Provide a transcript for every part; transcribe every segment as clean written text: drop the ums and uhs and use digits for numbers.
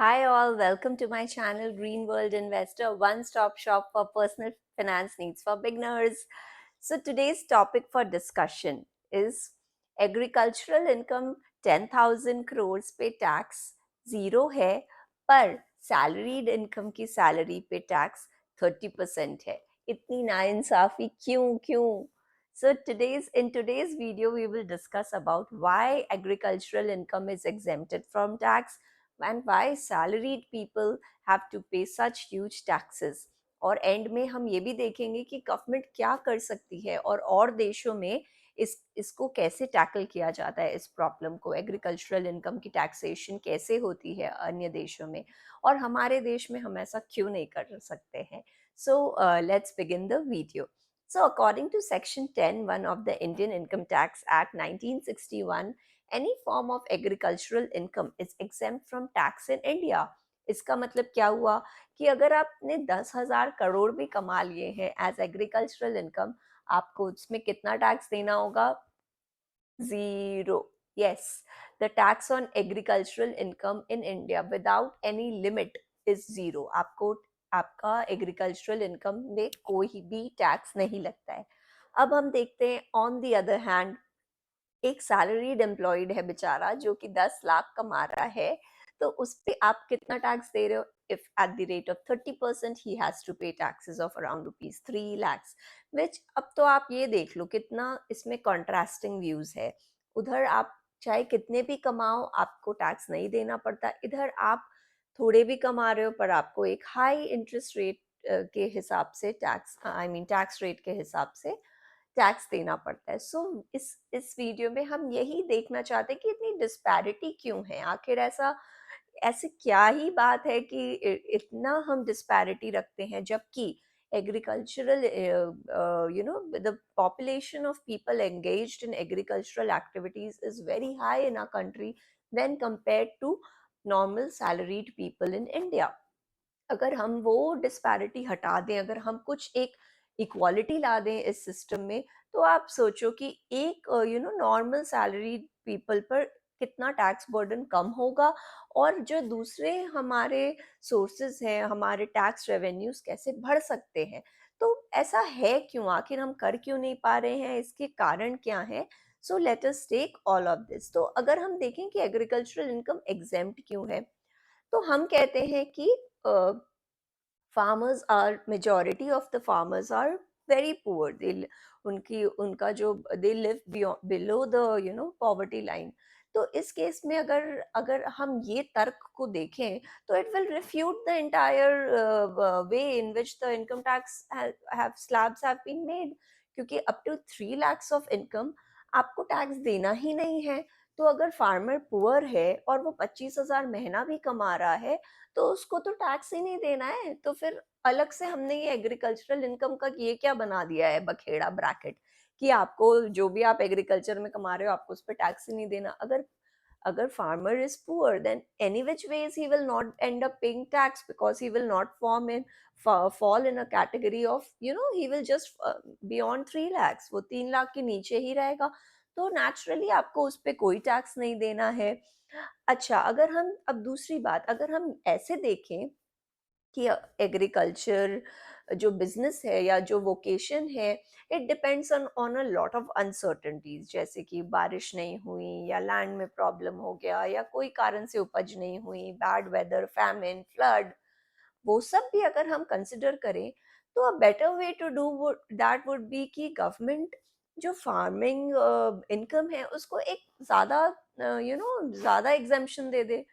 Hi all, welcome to my channel Green World Investor, one-stop shop for personal finance needs for beginners. So today's topic for discussion is agricultural income 10,000 crores पे tax zero है, पर salaried income की salary पे tax 30% है. इतनी नाइंसाफी क्यों क्यों? So in today's video we will discuss about why agricultural income is exempted from tax and why salaried people have to pay such huge taxes. और एंड में हम ये भी देखेंगे कि गवर्नमेंट क्या कर सकती है और देशों में इसको कैसे टैकल किया जाता है, इस प्रॉब्लम को. एग्रीकल्चरल इनकम की टैक्सेशन कैसे होती है अन्य देशों में, और हमारे देश में हम ऐसा क्यों नहीं कर सकते हैं. So let's begin the video. So, according to Section 10(1) of the Indian Income Tax Act 1961, any form of agricultural income is exempt from tax in India. इसका मतलब क्या हुआ कि अगर आपने 10,000 करोड़ भी कमा लिए हैं एज एग्रीकल्चरल इनकम, आपको उसमें कितना टैक्स देना होगा? Zero. Yes, the tax on agricultural income in India without any limit is zero. आपको आपका एग्रीकल्चरल इनकम में कोई भी टैक्स नहीं लगता है. अब हम देखते हैं ऑन द अदर हैंड, एक सैलरीड एम्प्लॉयड है बेचारा जो कि 10 लाख कमा रहा है, तो उस पे आप कितना टैक्स दे रहे हो? If at the rate of 30% he has to pay taxes of around rupees 3 lakhs, which अब तो आप ये देख लो कितना इसमें कॉन्ट्रास्टिंग व्यूज है. उधर आप चाहे कितने भी कमाओ आपको टैक्स नहीं देना पड़ता, इधर आप थोड़े भी कमा रहे हो पर आपको एक हाई इंटरेस्ट रेट के हिसाब से टैक्स, टैक्स रेट के हिसाब से टैक्स देना पड़ता है. सो इस वीडियो में हम यही देखना चाहते हैं कि इतनी डिस्पैरिटी क्यों है. आखिर ऐसे क्या ही बात है कि इतना हम डिस्पैरिटी रखते हैं, जबकि agricultural the population of people engaged in agricultural activities is very high in our country when compared to normal salaried people in India. अगर हम वो डिस्पैरिटी हटा दें, अगर हम कुछ एक इक्वालिटी ला दें इस सिस्टम में, तो आप सोचो कि एक नॉर्मल सैलरी पीपल पर कितना टैक्स बर्डन कम होगा, और जो दूसरे हमारे सोर्सेज हैं, हमारे टैक्स रेवेन्यूज कैसे बढ़ सकते हैं. तो ऐसा है क्यों? आखिर हम कर क्यों नहीं पा रहे हैं? इसके कारण क्या है? So let us take all of this. तो अगर हम देखें कि एग्रीकल्चरल इनकम एग्जेम्प्ट क्यों है, तो हम कहते हैं कि farmers are majority of the farmers are very poor. They उनका जो they live below the poverty line. तो इस केस में अगर अगर हम ये तर्क को देखें, तो it will refute the entire way in which the income tax have slabs have been made. क्योंकि up to 3 lakhs of income आपको टैक्स देना ही नहीं है. तो अगर फार्मर पुअर है और वो 25,000 महीना भी कमा रहा है, तो उसको तो टैक्स ही नहीं देना है. तो फिर अलग से हमने ये एग्रीकल्चरल इनकम का ये क्या बना दिया है बखेड़ा ब्रैकेट, कि आपको जो भी आप एग्रीकल्चर में कमा रहे हो आपको उस पर टैक्स ही नहीं देना. अगर अगर farmer is poor, then any which ways he will not end up paying tax, because he will not fall in a category of, he will just beyond 3 lakhs, वो 3 लाख के नीचे ही रहेगा. तो नेचुरली आपको उस पर कोई टैक्स नहीं देना है. अच्छा, अगर हम अब दूसरी बात, अगर हम ऐसे देखें कि एग्रीकल्चर जो बिजनेस है या जो वोकेशन है, it depends on a lot of uncertainties, जैसे कि बारिश नहीं हुई या लैंड में प्रॉब्लम हो गया या कोई कारण से उपज नहीं हुई, बैड वेदर, फैमिन, फ्लड, वो सब भी अगर हम कंसिडर करें, तो a better way to do that would be कि गवर्नमेंट जो फार्मिंग इनकम है उसको एक ज़्यादा ज़्यादा एग्जेम्पशन दे दे.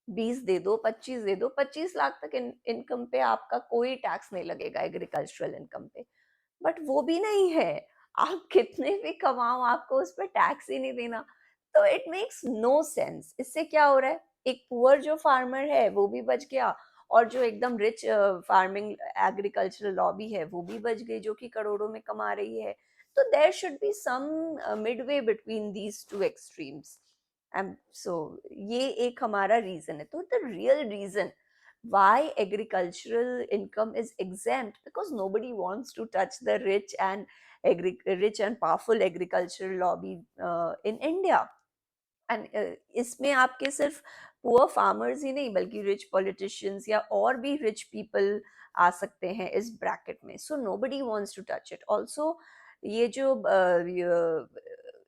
20 दे दो, 25 दे दो, 25 लाख तक इनकम पे आपका कोई टैक्स नहीं लगेगा एग्रीकल्चरल इनकम पे. बट वो भी नहीं है. आप कितने भी कमाओ आपको उस पर टैक्स ही नहीं देना. तो इट मेक्स नो सेंस. इससे क्या हो रहा है? एक पुअर जो फार्मर है वो भी बच गया, और जो एकदम रिच फार्मिंग एग्रीकल्चरल लॉबी है वो भी बच गई, जो कि करोड़ों में कमा रही है. तो there should be some midway between these two extremes. So ये एक हमारा रीजन है. तो the real reason why agricultural income is exempt, because nobody wants to touch the rich and powerful agricultural lobby in India. And इसमें आपके सिर्फ poor farmers ही नहीं बल्कि रिच पॉलिटिशियंस या और भी रिच पीपल आ सकते हैं इस ब्रैकेट में. So nobody wants to touch it. Also ये जो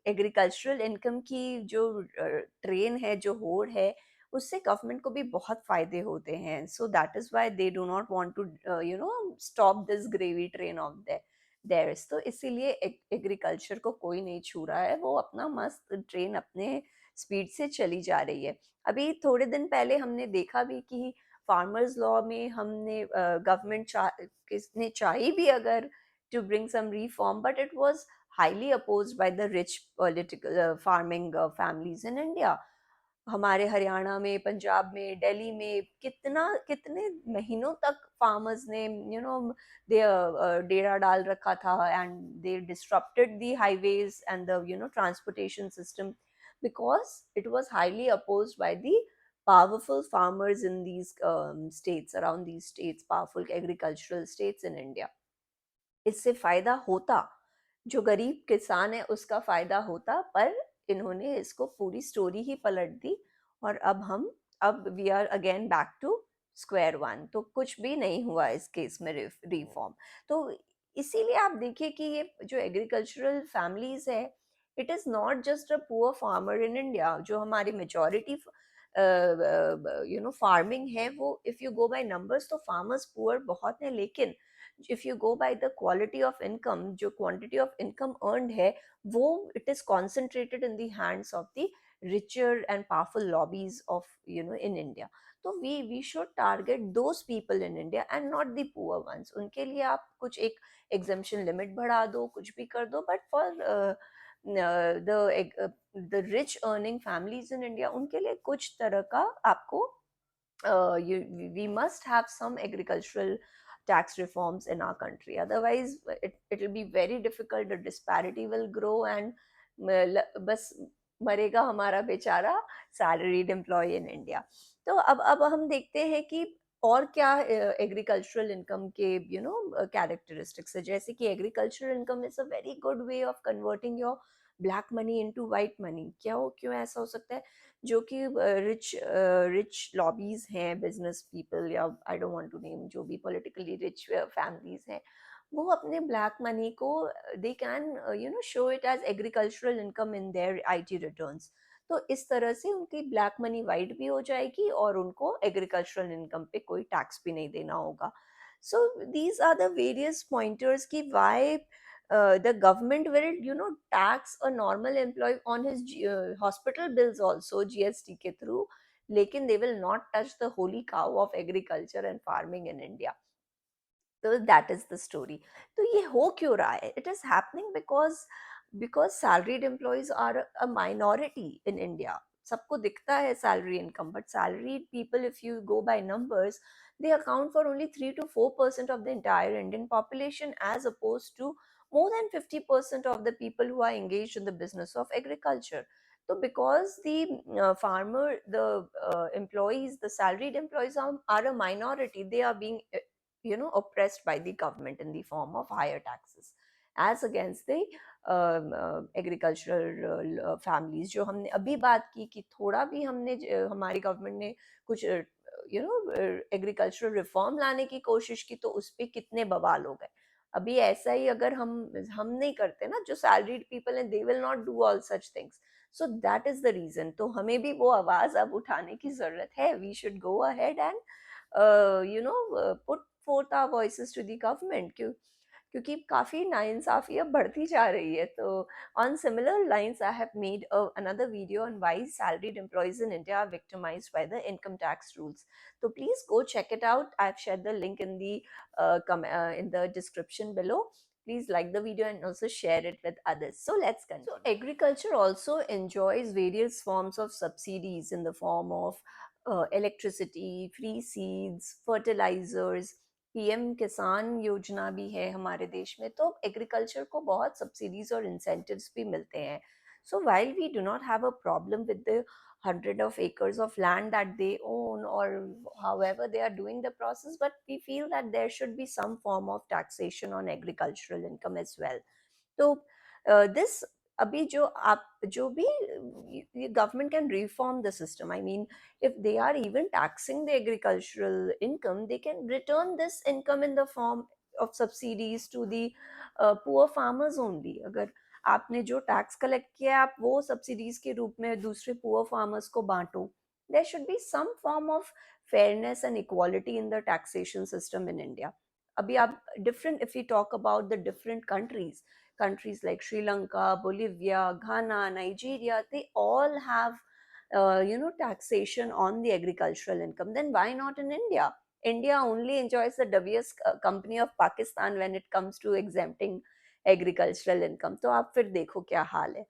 एग्रीकल्चरल इनकम की जो ट्रेन है, जो होड़ है, उससे गवर्नमेंट को भी बहुत फायदे होते हैं. So that is why they do not want to stop this gravy train of theirs. तो इसीलिए एग्रीकल्चर को कोई नहीं छू रहा है, वो अपना मस्त ट्रेन अपने स्पीड से चली जा रही है. अभी थोड़े दिन पहले हमने देखा भी कि फार्मर्स लॉ में हमने गवर्नमेंट किसने चाही भी अगर to bring some reform, but it was highly opposed by the rich political farming families in India. हमारे हरियाणा में, पंजाब में, दिल्ली में कितने महीनों तक फार्मर्स ने दे डेरा डाल रखा था, and they disrupted the highways and the transportation system because it was highly opposed by the powerful farmers in these states, around these states, powerful agricultural states in India. इससे फायदा होता, जो गरीब किसान है उसका फायदा होता, पर इन्होंने इसको पूरी स्टोरी ही पलट दी. और अब we are again back to square one. तो कुछ भी नहीं हुआ इस केस में रिफॉर्म. तो इसीलिए आप देखिए कि ये जो एग्रीकल्चरल फैमिलीज है, it is not just a poor farmer in India. जो हमारी मेजोरिटी फार्मिंग है, वो if you go by numbers तो फार्मर्स पुअर बहुत हैं, लेकिन if you go by the quality of income, जो quantity of income earned है, वो it is concentrated in the hands of the richer and powerful lobbies of in India. तो we should target those people in India and not the poor ones. उनके लिए आप कुछ एक exemption limit बढ़ा दो, कुछ भी कर दो, but for the rich earning families in India, उनके लिए कुछ तरह का आपको we must have some agricultural tax reforms in our country. Otherwise, it will be very difficult. The disparity will grow, and बस मरेगा हमारा बेचारा सैलरीड एम्प्लॉय इन इंडिया. तो अब हम देखते हैं कि और क्या एग्रीकल्चरल इनकम के कैरेक्टरिस्टिक्स है. जैसे कि agricultural income is a very good way of converting your black money into white money. क्यों ऐसा हो सकता है? जो कि रिच लॉबीज हैं, बिजनेस पीपल, या I don't want to name, जो भी पॉलिटिकली रिच फैमिलीज हैं, वो अपने ब्लैक मनी को they can show it as agricultural income in their IT returns. तो इस तरह से उनकी ब्लैक मनी वाइट भी हो जाएगी और उनको एग्रीकल्चरल इनकम पे कोई टैक्स भी नहीं देना होगा. So these are the various pointers की why the government will tax a normal employee on his hospital bills also, GST के through, लेकिन they will not touch the holy cow of agriculture and farming in India. तो that is the story. तो ये हो क्यों रहा है? It is happening because salaried employees are a minority in India. सबको दिखता है salary income, but salaried people, if you go by numbers, they account for only 3 to 4% of the entire Indian population, as opposed to more than 50% of the people who are engaged in the business of agriculture. So because the farmer, the employees, the salaried employees are a minority, they are being oppressed by the government in the form of higher taxes as against the agricultural families. जो हमने अभी बात की कि थोड़ा भी हमने हमारी गवर्नमेंट ने कुछ एग्रीकल्चरल रिफॉर्म लाने की कोशिश की, तो उस पर कितने बवाल हो गए. अभी ऐसा ही अगर हम नहीं करते ना, जो सैलरीड पीपल हैं, they will not do all such things. So that is the reason. तो हमें भी वो आवाज अब उठाने की जरूरत है. We should go ahead and put forth our voices to the government. क्योंकि काफ़ी नाइंसाफ़ी अब बढ़ती जा रही है. तो on similar lines, I have made another video on why salaried employees in India are victimized by the income tax rules. So please go check it out. I've shared the link in the description below. Please like the video and also share it with others. So let's continue. So agriculture also enjoys various forms of subsidies in the form of electricity, free seeds, fertilizers. PM किसान योजना भी है हमारे देश में. तो agriculture को बहुत सब्सिडीज और इंसेंटिव्स भी मिलते हैं. So while we do not have a problem with the hundred of acres of land that they own, or however they are doing the process, but we feel that there should be some form of taxation on agricultural income as well. So this अभी जो भी government can reform the system. I mean, if they are even taxing the agricultural income, they can return this income in the form of subsidies to the poor farmers only. अगर आपने जो tax collect किया है आप वो subsidies के रूप में दूसरे पुअर फार्मर्स को बांटो. There should be some form of fairness and equality in the taxation system in India. अभी आप different, if we talk about the different countries like Sri Lanka, Bolivia, Ghana, Nigeria, they all have taxation on the agricultural income. Then why not in India? India only enjoys the dubious company of Pakistan when it comes to exempting agricultural income. तो आप फिर देखो क्या हाल है.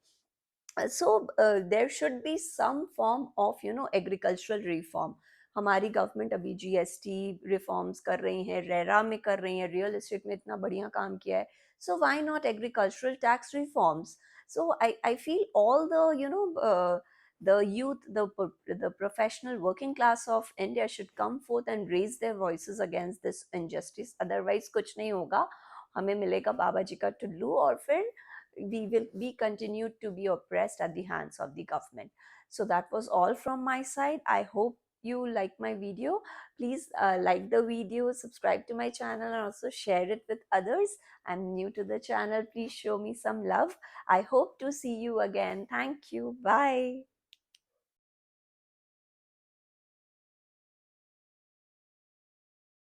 So there should be some form of agricultural reform. हमारी government अभी GST reforms कर रही है, रेरा में कर रही है, रियल एस्टेट में इतना बढ़िया काम किया है. So why not agricultural tax reforms? So I feel all the youth, the professional working class of India should come forth and raise their voices against this injustice. Otherwise कुछ नहीं होगा, हमें मिलेगा बाबा जी का टुल्लू और फिर we will be continued to be oppressed at the hands of the government. So that was all from my side. I hope you like my video. Please like the video, subscribe to my channel, and also share it with others. I'm new to the channel. Please show me some love. I hope to see you again. Thank you. Bye.